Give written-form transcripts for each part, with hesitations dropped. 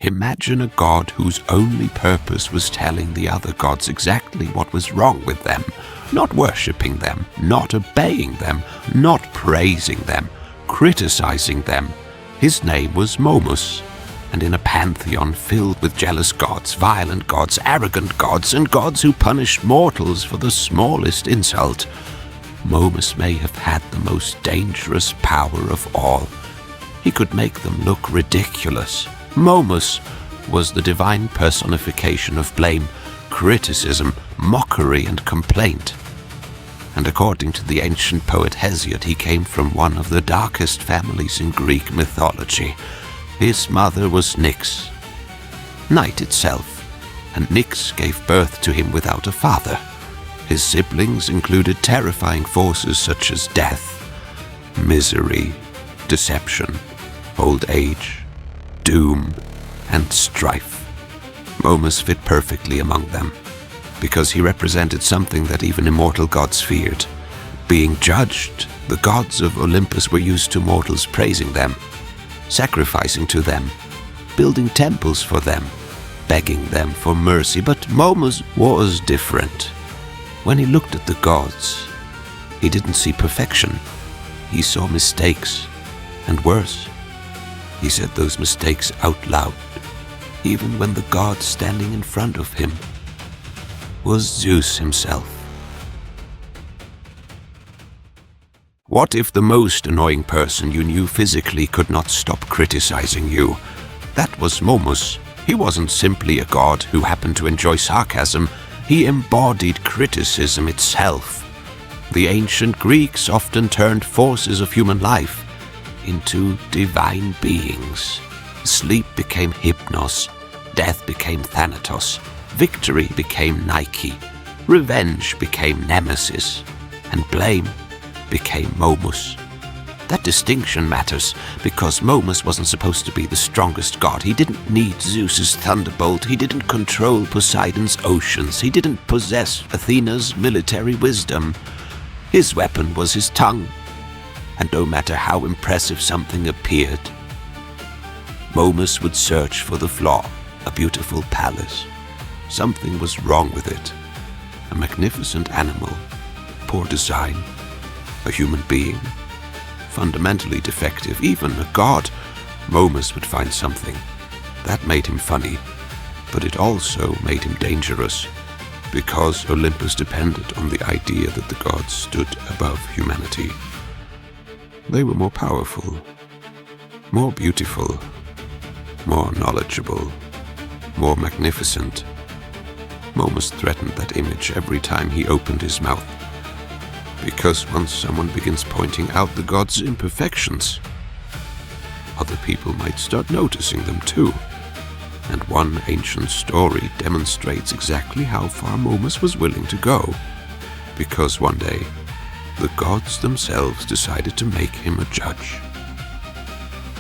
Imagine a god whose only purpose was telling the other gods exactly what was wrong with them, not worshipping them, not obeying them, not praising them, criticizing them. His name was Momus, and in a pantheon filled with jealous gods, violent gods, arrogant gods, and gods who punished mortals for the smallest insult, Momus may have had the most dangerous power of all. He could make them look ridiculous. Momus was the divine personification of blame, criticism, mockery, and complaint. And according to the ancient poet Hesiod, he came from one of the darkest families in Greek mythology. His mother was Nyx, night itself, and Nyx gave birth to him without a father. His siblings included terrifying forces such as death, misery, deception, old age, doom, and strife. Momus fit perfectly among them, because he represented something that even immortal gods feared. Being judged, the gods of Olympus were used to mortals praising them, sacrificing to them, building temples for them, begging them for mercy. But Momus was different. When he looked at the gods, he didn't see perfection. He saw mistakes, and worse, he said those mistakes out loud, even when the god standing in front of him was Zeus himself. What if the most annoying person you knew physically could not stop criticizing you? That was Momus. He wasn't simply a god who happened to enjoy sarcasm. He embodied criticism itself. The ancient Greeks often turned forces of human life into divine beings. Sleep became Hypnos, death became Thanatos, victory became Nike, revenge became Nemesis, and blame became Momus. That distinction matters because Momus wasn't supposed to be the strongest god. He didn't need Zeus's thunderbolt. He didn't control Poseidon's oceans. He didn't possess Athena's military wisdom. His weapon was his tongue. And no matter how impressive something appeared, Momus would search for the flaw. A beautiful palace. Something was wrong with it. A magnificent animal. Poor design. A human being. Fundamentally defective. Even a god. Momus would find something. That made him funny. But it also made him dangerous. Because Olympus depended on the idea that the gods stood above humanity. They were more powerful, more beautiful, more knowledgeable, more magnificent. Momus threatened that image every time he opened his mouth. Because once someone begins pointing out the gods' imperfections, other people might start noticing them too. And one ancient story demonstrates exactly how far Momus was willing to go. Because one day, the gods themselves decided to make him a judge.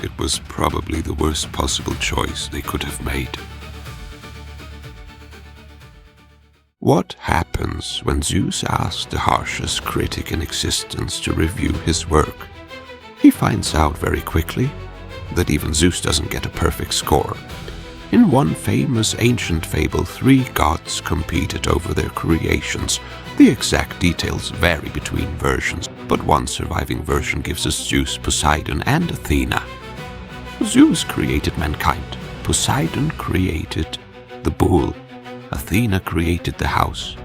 It was probably the worst possible choice they could have made. What happens when Zeus asks the harshest critic in existence to review his work? He finds out very quickly that even Zeus doesn't get a perfect score. In one famous ancient fable, 3 gods competed over their creations. The exact details vary between versions, but one surviving version gives us Zeus, Poseidon, and Athena. Zeus created mankind. Poseidon created the bull. Athena created the house.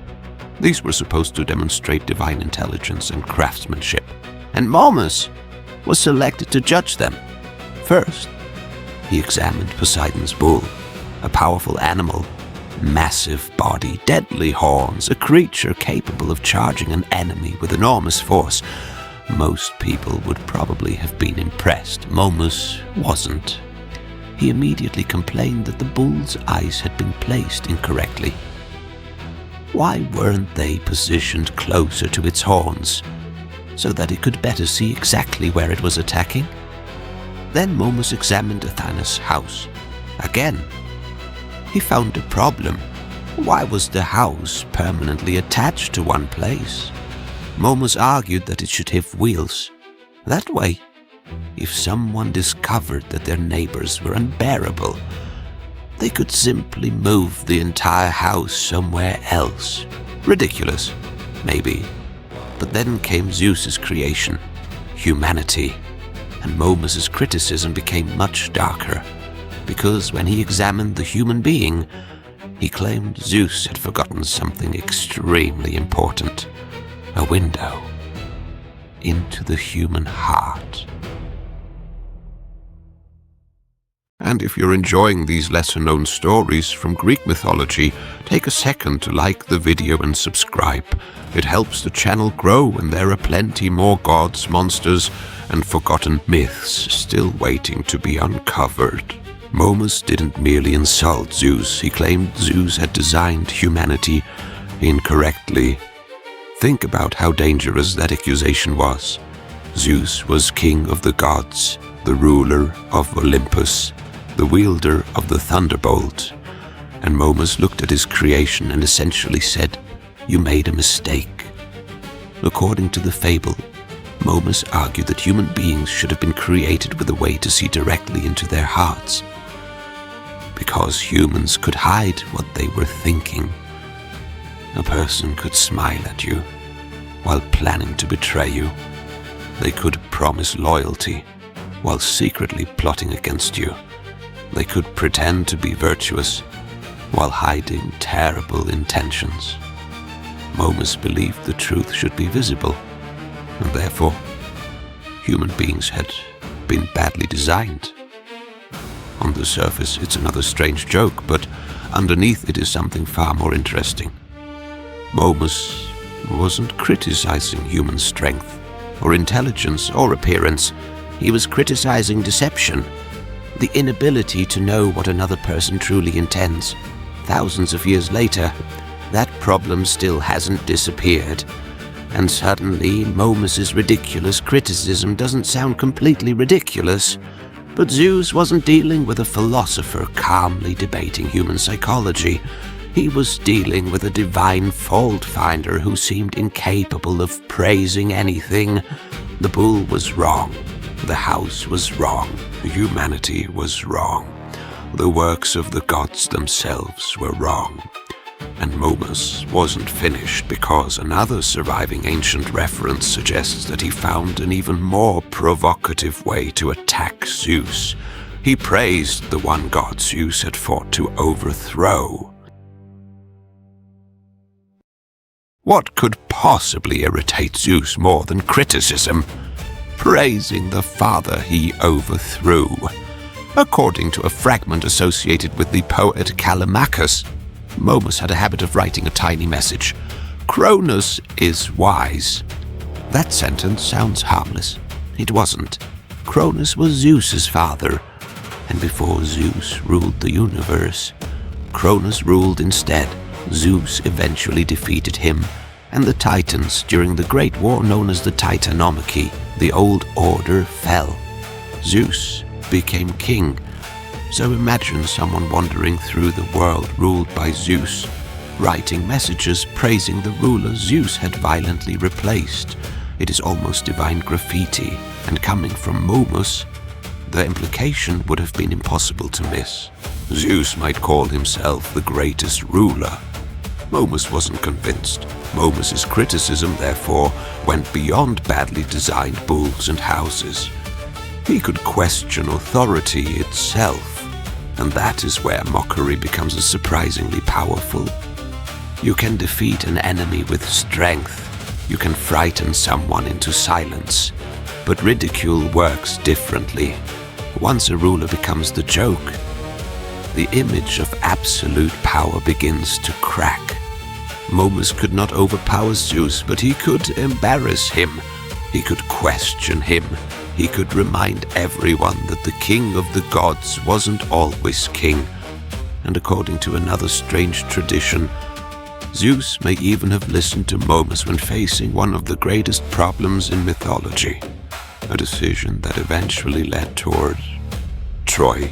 These were supposed to demonstrate divine intelligence and craftsmanship. And Momus was selected to judge them. First, he examined Poseidon's bull, a powerful animal, massive body, deadly horns, a creature capable of charging an enemy with enormous force. Most people would probably have been impressed. Momus wasn't. He immediately complained that the bull's eyes had been placed incorrectly. Why weren't they positioned closer to its horns, so that it could better see exactly where it was attacking? Then Momus examined Athena's house. Again, he found a problem. Why was the house permanently attached to one place? Momus argued that it should have wheels. That way, if someone discovered that their neighbors were unbearable, They could simply move the entire house somewhere else. Ridiculous, maybe. But then came Zeus's creation, humanity, and Momus's criticism became much darker, because when he examined the human being, he claimed Zeus had forgotten something extremely important, a window into the human heart. And if you're enjoying these lesser-known stories from Greek mythology, take a second to like the video and subscribe. It helps the channel grow, and there are plenty more gods, monsters, and forgotten myths still waiting to be uncovered. Momus didn't merely insult Zeus, he claimed Zeus had designed humanity incorrectly. Think about how dangerous that accusation was. Zeus was king of the gods, the ruler of Olympus, the wielder of the thunderbolt, and Momus looked at his creation and essentially said, "You made a mistake." According to the fable, Momus argued that human beings should have been created with a way to see directly into their hearts, because humans could hide what they were thinking. A person could smile at you while planning to betray you. They could promise loyalty while secretly plotting against you. They could pretend to be virtuous while hiding terrible intentions. Momus believed the truth should be visible, and therefore human beings had been badly designed. On the surface, it's another strange joke, but underneath it is something far more interesting. Momus wasn't criticizing human strength, or intelligence, or appearance. He was criticizing deception. The inability to know what another person truly intends. Thousands of years later, that problem still hasn't disappeared. And suddenly, Momus's ridiculous criticism doesn't sound completely ridiculous. But Zeus wasn't dealing with a philosopher calmly debating human psychology. He was dealing with a divine fault-finder who seemed incapable of praising anything. The bull was wrong. The house was wrong. Humanity was wrong. The works of the gods themselves were wrong. And Momus wasn't finished because another surviving ancient reference suggests that he found an even more provocative way to attack Zeus. He praised the one god Zeus had fought to overthrow. What could possibly irritate Zeus more than criticism? Praising the father he overthrew. According to a fragment associated with the poet Callimachus, Momus had a habit of writing a tiny message. Cronus is wise. That sentence sounds harmless. It wasn't. Cronus was Zeus's father, and before Zeus ruled the universe, Cronus ruled instead. Zeus eventually defeated him and the Titans during the great war known as the Titanomachy. The old order fell. Zeus became king. So imagine someone wandering through the world ruled by Zeus, writing messages praising the ruler Zeus had violently replaced. It is almost divine graffiti, and coming from Momus, the implication would have been impossible to miss. Zeus might call himself the greatest ruler. Momus wasn't convinced. Momus's criticism, therefore, went beyond badly designed bulls and houses. He could question authority itself, and that is where mockery becomes surprisingly powerful. You can defeat an enemy with strength. You can frighten someone into silence. But ridicule works differently. Once a ruler becomes the joke, the image of absolute power begins to crack. Momus could not overpower Zeus, but he could embarrass him. He could question him. He could remind everyone that the king of the gods wasn't always king. And according to another strange tradition, Zeus may even have listened to Momus when facing one of the greatest problems in mythology, a decision that eventually led toward Troy.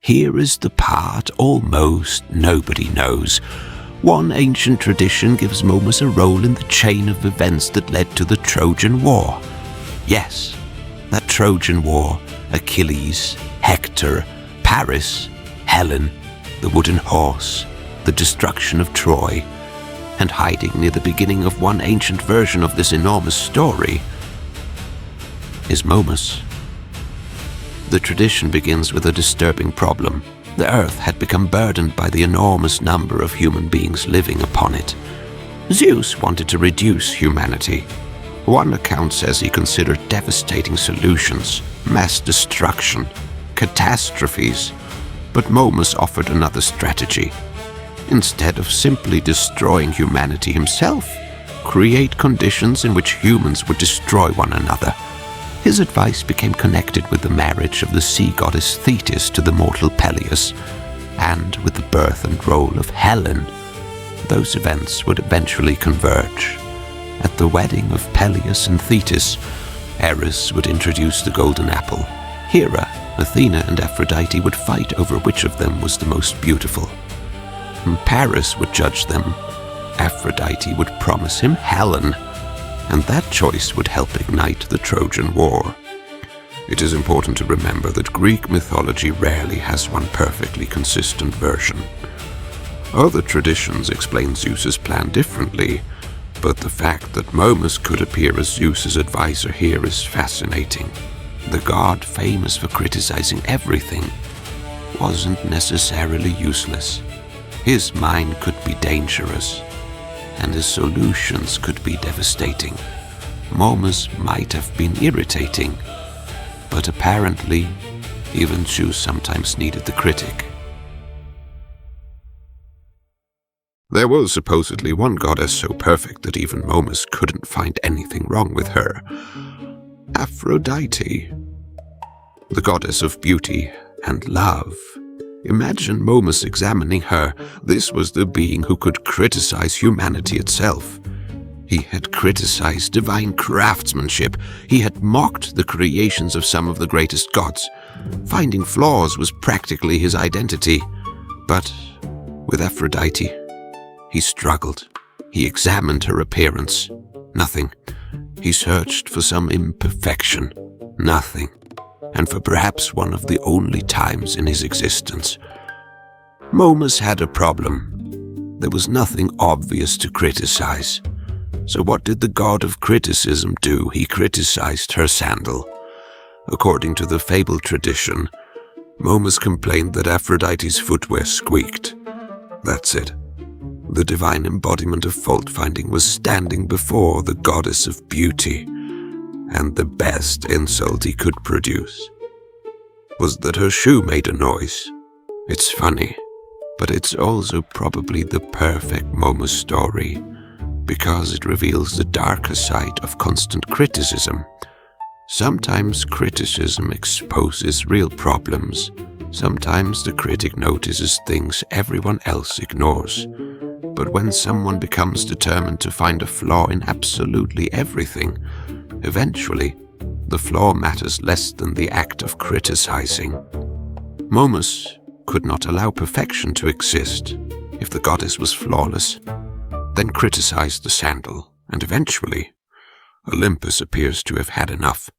Here is the part almost nobody knows. One ancient tradition gives Momus a role in the chain of events that led to the Trojan War. Yes, that Trojan War, Achilles, Hector, Paris, Helen, the wooden horse, the destruction of Troy, and hiding near the beginning of one ancient version of this enormous story is Momus. The tradition begins with a disturbing problem. The earth had become burdened by the enormous number of human beings living upon it. Zeus wanted to reduce humanity. One account says he considered devastating solutions, mass destruction, catastrophes, but Momus offered another strategy. Instead of simply destroying humanity himself, create conditions in which humans would destroy one another. His advice became connected with the marriage of the sea goddess Thetis to the mortal Peleus, and with the birth and role of Helen. Those events would eventually converge. At the wedding of Peleus and Thetis, Eris would introduce the golden apple. Hera, Athena, and Aphrodite would fight over which of them was the most beautiful. Paris would judge them. Aphrodite would promise him Helen, and that choice would help ignite the Trojan War. It is important to remember that Greek mythology rarely has one perfectly consistent version. Other traditions explain Zeus's plan differently, but the fact that Momus could appear as Zeus's advisor here is fascinating. The god, famous for criticizing everything, wasn't necessarily useless. His mind could be dangerous, and his solutions could be devastating. Momus might have been irritating, but apparently, even Zeus sometimes needed the critic. There was supposedly one goddess so perfect that even Momus couldn't find anything wrong with her. Aphrodite, the goddess of beauty and love. Imagine Momus examining her. This was the being who could criticize humanity itself. He had criticized divine craftsmanship. He had mocked the creations of some of the greatest gods. Finding flaws was practically his identity. But with Aphrodite, he struggled. He examined her appearance. Nothing. He searched for some imperfection. Nothing. And for perhaps one of the only times in his existence. Momus had a problem. There was nothing obvious to criticize. So what did the god of criticism do? He criticized her sandal. According to the fable tradition, Momus complained that Aphrodite's footwear squeaked. That's it. The divine embodiment of fault-finding was standing before the goddess of beauty, and the best insult he could produce was that her shoe made a noise. It's funny, but it's also probably the perfect Momus story, because it reveals the darker side of constant criticism. Sometimes criticism exposes real problems. Sometimes the critic notices things everyone else ignores. But when someone becomes determined to find a flaw in absolutely everything, eventually, the flaw matters less than the act of criticizing. Momus could not allow perfection to exist. If the goddess was flawless, then criticize the sandal, and eventually, Olympus appears to have had enough.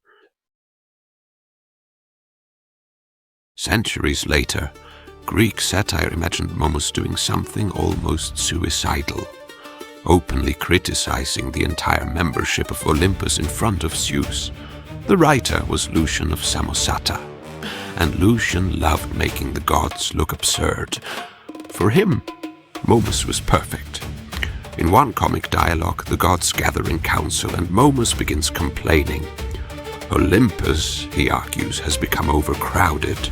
Centuries later, Greek satire imagined Momus doing something almost suicidal, openly criticizing the entire membership of Olympus in front of Zeus. The writer was Lucian of Samosata, and Lucian loved making the gods look absurd. For him, Momus was perfect. In one comic dialogue, the gods gather in council and Momus begins complaining. Olympus, he argues, has become overcrowded.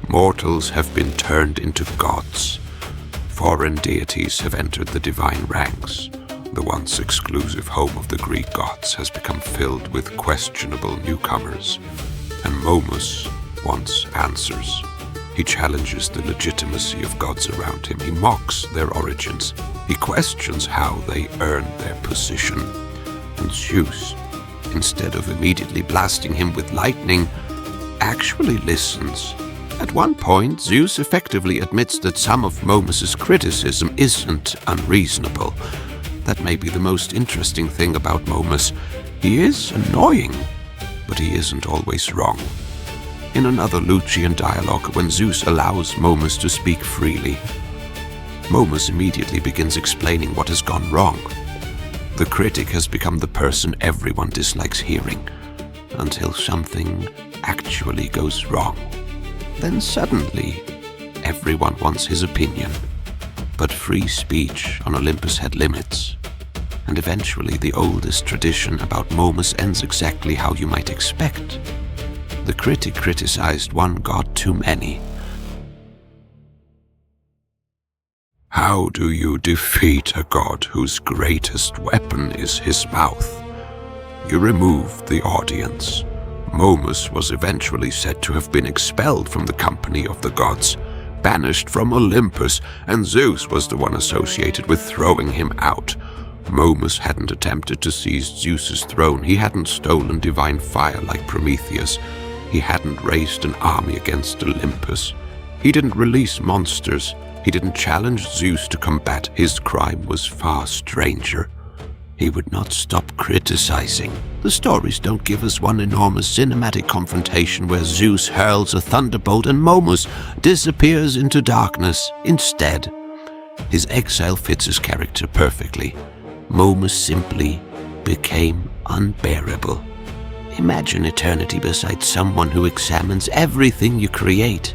Mortals have been turned into gods. Foreign deities have entered the divine ranks. The once exclusive home of the Greek gods has become filled with questionable newcomers. And Momus wants answers. He challenges the legitimacy of gods around him. He mocks their origins. He questions how they earned their position. And Zeus, instead of immediately blasting him with lightning, actually listens. At one point, Zeus effectively admits that some of Momus's criticism isn't unreasonable. That may be the most interesting thing about Momus. He is annoying, but he isn't always wrong. In another Lucian dialogue, when Zeus allows Momus to speak freely, Momus immediately begins explaining what has gone wrong. The critic has become the person everyone dislikes hearing, until something actually goes wrong. Then suddenly, everyone wants his opinion. But free speech on Olympus had limits, and eventually the oldest tradition about Momus ends exactly how you might expect. The critic criticized one god too many. How do you defeat a god whose greatest weapon is his mouth? You remove the audience. Momus was eventually said to have been expelled from the company of the gods, banished from Olympus, and Zeus was the one associated with throwing him out. Momus hadn't attempted to seize Zeus's throne. He hadn't stolen divine fire like Prometheus. He hadn't raised an army against Olympus. He didn't release monsters. He didn't challenge Zeus to combat. His crime was far stranger. He would not stop criticizing. The stories don't give us one enormous cinematic confrontation where Zeus hurls a thunderbolt and Momus disappears into darkness. Instead, his exile fits his character perfectly. Momus simply became unbearable. Imagine eternity beside someone who examines everything you create,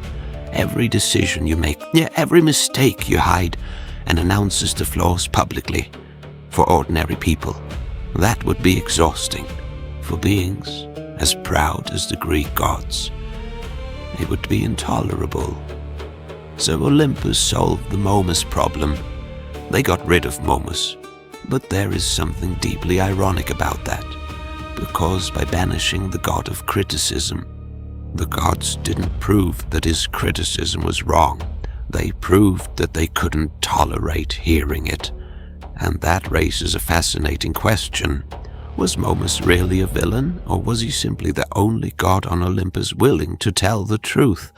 every decision you make, every mistake you hide, and announces the flaws publicly. For ordinary people, that would be exhausting. For beings as proud as the Greek gods, it would be intolerable. So Olympus solved the Momus problem. They got rid of Momus. But there is something deeply ironic about that, because by banishing the god of criticism, the gods didn't prove that his criticism was wrong. They proved that they couldn't tolerate hearing it. And that raises a fascinating question. Was Momus really a villain, or was he simply the only god on Olympus willing to tell the truth?